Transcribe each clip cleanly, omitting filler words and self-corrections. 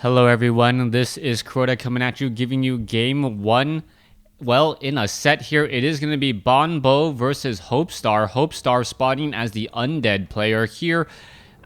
Hello everyone, this is Crota coming at you, giving you game one. Well, in a set here, it is going to be Banobo versus HopeStar. HopeStar spawning as the Undead player here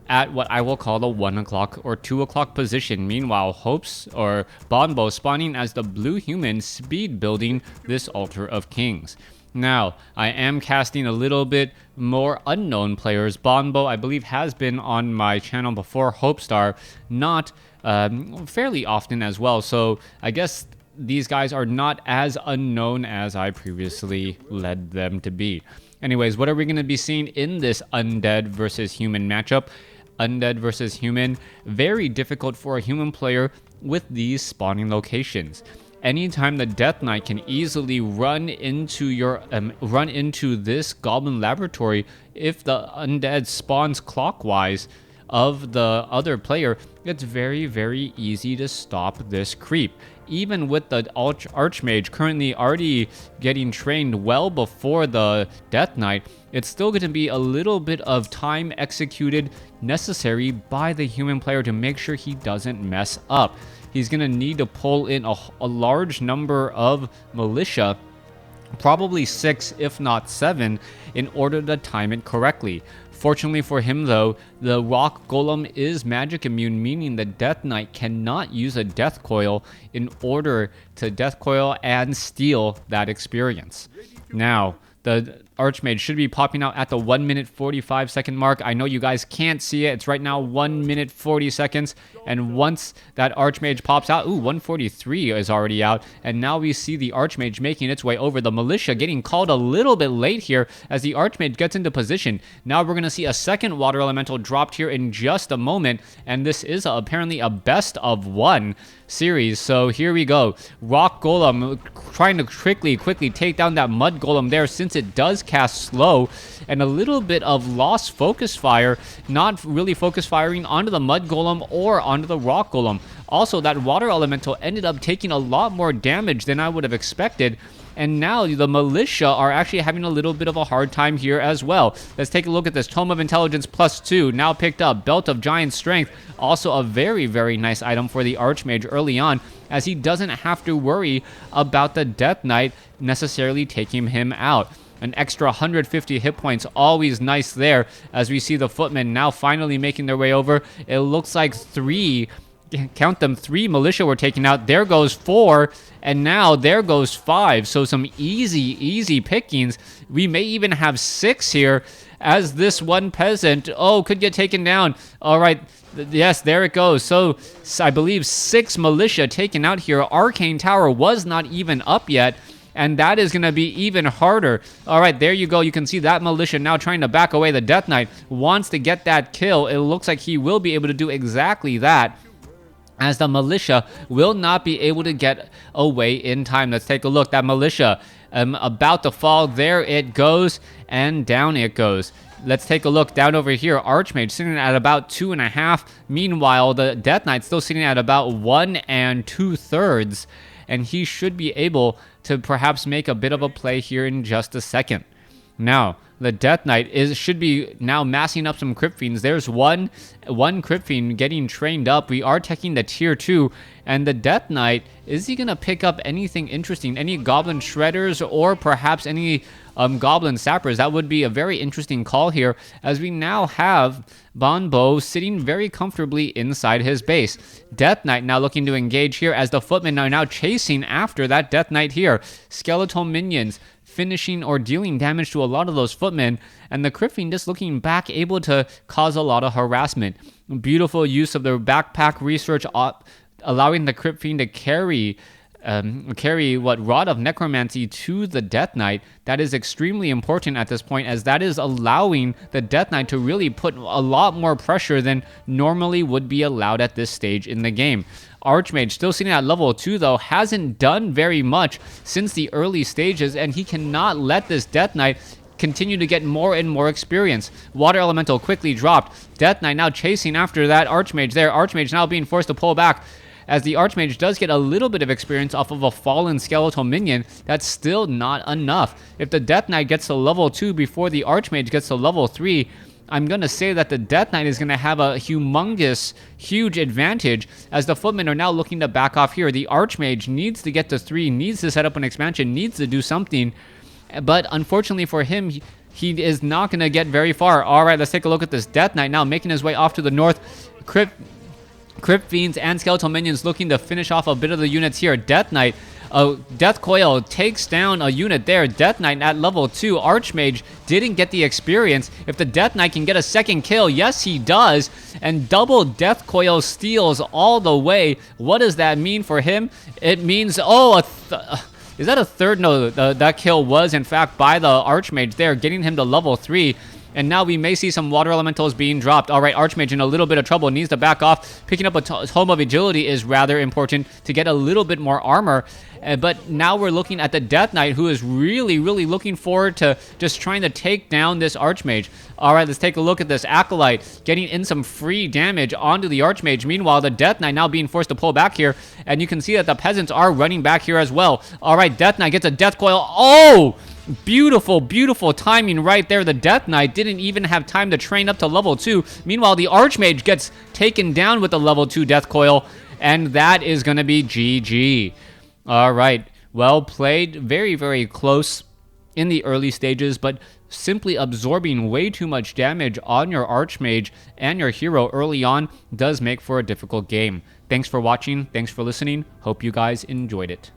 at what I will call the 1 o'clock or 2 o'clock position. Meanwhile, Banobo spawning as the blue human speed building this Altar of Kings. Now, I am casting a little bit more unknown players. Banobo, I believe, has been on my channel before. HopeStar, not fairly often as well. So I guess these guys are not as unknown as I previously led them to be. Anyways, what are we going to be seeing in this Undead versus Human matchup? Undead versus Human, very difficult for a human player with these spawning locations. Anytime the Death Knight can easily run into this Goblin Laboratory, if the Undead spawns clockwise of the other player, it's very, very easy to stop this creep. Even with the Archmage currently already getting trained well before the Death Knight, it's still going to be a little bit of time executed necessary by the human player to make sure he doesn't mess up. He's going to need to pull in a large number of militia, probably 6 if not 7, in order to time it correctly. Fortunately for him though, the Rock Golem is magic immune, meaning the Death Knight cannot use a Death Coil in order to Death Coil and steal that experience. Now, the Archmage should be popping out at the 1 minute 45 second mark. I know you guys can't see it. It's right now 1 minute 40 seconds. And once that Archmage pops out, 143 is already out. And now we see the Archmage making its way over. The Militia getting called a little bit late here as the Archmage gets into position. Now we're going to see a second Water Elemental dropped here in just a moment. And this is apparently a best of 1 series. So here we go. Rock Golem trying to quickly take down that Mud Golem there, since it does cast slow, and a little bit of lost focus fire, not really focus firing onto the Mud Golem or onto the Rock Golem. Also, that Water Elemental ended up taking a lot more damage than I would have expected. And now the Militia are actually having a little bit of a hard time here as well. Let's take a look at this. Tome of Intelligence +2, now picked up. Belt of Giant Strength, also a very, very nice item for the Archmage early on, as he doesn't have to worry about the Death Knight necessarily taking him out. An extra 150 hit points, always nice there, as we see the Footmen now finally making their way over. It looks like 3 Militia were taken out. There goes 4, and now there goes 5. So some easy pickings. We may even have 6 here, as this one peasant, could get taken down. All right, yes, there it goes. So I believe 6 Militia taken out here. Arcane Tower was not even up yet, and that is going to be even harder. All right, there you go. You can see that Militia now trying to back away. The Death Knight wants to get that kill. It looks like he will be able to do exactly that, as the Militia will not be able to get away in time. Let's take a look. That Militia about to fall. There it goes, and down it goes. Let's take a look down over here. Archmage sitting at about 2.5. Meanwhile, the Death Knight still sitting at about 1 2/3. And he should be able to perhaps make a bit of a play here in just a second. Now, the Death Knight should be now massing up some Crypt Fiends. There's one Crypt Fiend getting trained up. We are taking the tier 2. And the Death Knight, is he going to pick up anything interesting? Any Goblin Shredders or perhaps any Goblin Sappers? That would be a very interesting call here, as we now have Banobo sitting very comfortably inside his base. Death Knight now looking to engage here, as the Footmen are now chasing after that Death Knight here. Skeletal minions finishing or dealing damage to a lot of those Footmen, and the Crypt Fiend just looking back, able to cause a lot of harassment. Beautiful use of the backpack research, allowing the Crypt Fiend to carry Rod of Necromancy to the Death Knight. That is extremely important at this point, as that is allowing the Death Knight to really put a lot more pressure than normally would be allowed at this stage in the game. Archmage still sitting at level 2 though, hasn't done very much since the early stages, and he cannot let this Death Knight continue to get more and more experience. Water Elemental quickly dropped. Death Knight now chasing after that Archmage there. Archmage now being forced to pull back, as the Archmage does get a little bit of experience off of a fallen skeletal minion. That's still not enough. If the Death Knight gets to level 2 before the Archmage gets to level 3, I'm going to say that the Death Knight is going to have a huge advantage, as the Footmen are now looking to back off here. The Archmage needs to get to 3, needs to set up an expansion, needs to do something. But unfortunately for him, he is not going to get very far. All right, let's take a look at this Death Knight now making his way off to the north. Crypt Fiends and Skeletal Minions looking to finish off a bit of the units here. Death Knight, Death Coil takes down a unit there. Death Knight at level 2. Archmage didn't get the experience. If the Death Knight can get a second kill, yes he does. And double Death Coil steals all the way. What does that mean for him? It means, is that a third? No, that kill was in fact by the Archmage there, getting him to level 3. And now we may see some water elementals being dropped. All right, Archmage in a little bit of trouble, needs to back off. Picking up a Tome of Agility is rather important to get a little bit more armor. But now we're looking at the Death Knight, who is really looking forward to just trying to take down this Archmage. All right, let's take a look at this Acolyte, getting in some free damage onto the Archmage. Meanwhile, the Death Knight now being forced to pull back here. And you can see that the peasants are running back here as well. All right, Death Knight gets a Death Coil. Oh! Beautiful timing right there. The Death Knight didn't even have time to train up to level 2. Meanwhile, the Archmage gets taken down with the level 2 Death Coil, and that is going to be GG. All right, well played. Very close in the early stages, but simply absorbing way too much damage on your Archmage and your hero early on does make for a difficult game. Thanks for watching. Thanks for listening. Hope you guys enjoyed it.